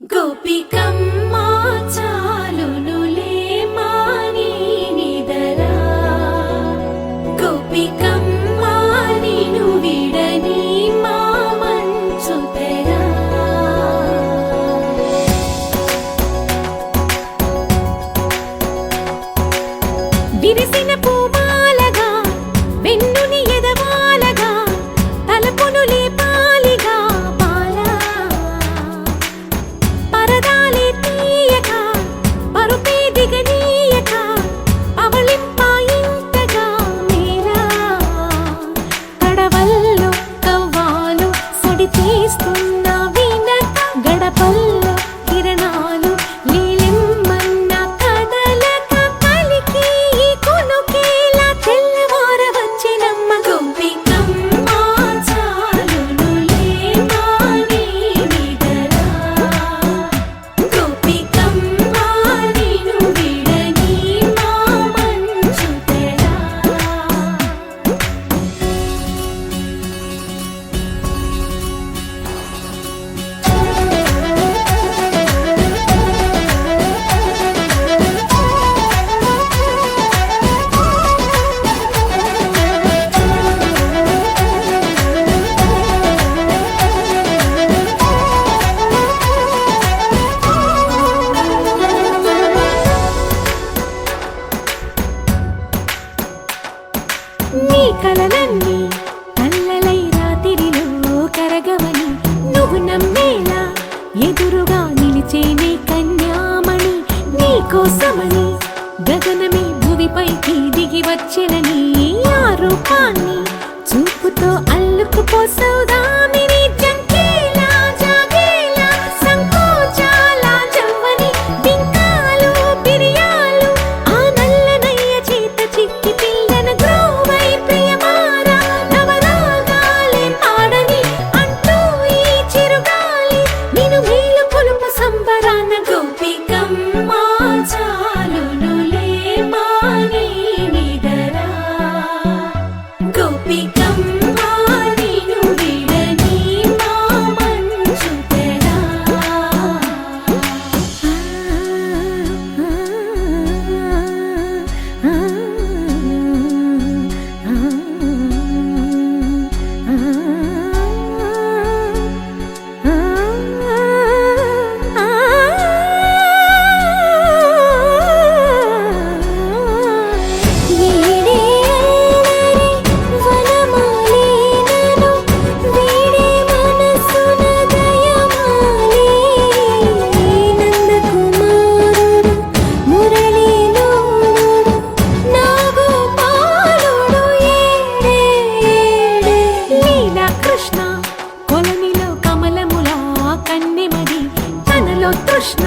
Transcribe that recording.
గోపికమ్మా చాలునులే మాని నిదరా గోపికమ్మా నిను విడని మా మంచు తెరా విరిసిన పూమాలగా వెన్నుని ఎదవాలగా తలపును లేపాలిగా బాలా పరదాలే తీయక పరుపే దిగనీయక పవళింపాయింతగా మేరా కడవల్లో కవ్వాలు సడి చేస్తున్న వినక గడపల్లో కిరణాలు లీలిమ్మన్న కదలక కలికి కొనుకేలా తెల్లవార వచ్చినమ్మ గోపికమ్మా చాలునులే మాని నిదరా గోపికమ్మా నిను విడని మా మంచు తెరా నీ కలలన్నీ కల్లలై రాత్రిలో కరగవని నువ్వు నమ్మేలా ఎదురుగా నిలిచేనే కన్యామణి నీ కోసమని గగనమే భువిపైకి దిగి వచ్చెనని ఆ రూపాన్ని చూపుతో అల్లుకుపోసౌదామిని జంకేలా జాగేలా సంకోచాల జవ్వని బింకాలు బిరియాలు ఆ నల్లనయ్య చేత చిక్కి పిల్లన గ్రోవై ప్రియమారా నవరాగాలే పాడని అంటూ ఈ చిరుగాలి నిన్ను మేలు కొలుపు సంబరాన గోపికమ్మా చాలునులే మాని నిదరా గోపికమ్మా నిను విడని మా మంచు తెరా కృష్ణ కొలనిలో కమలములా కన్నెమది తనలో తృష్ణ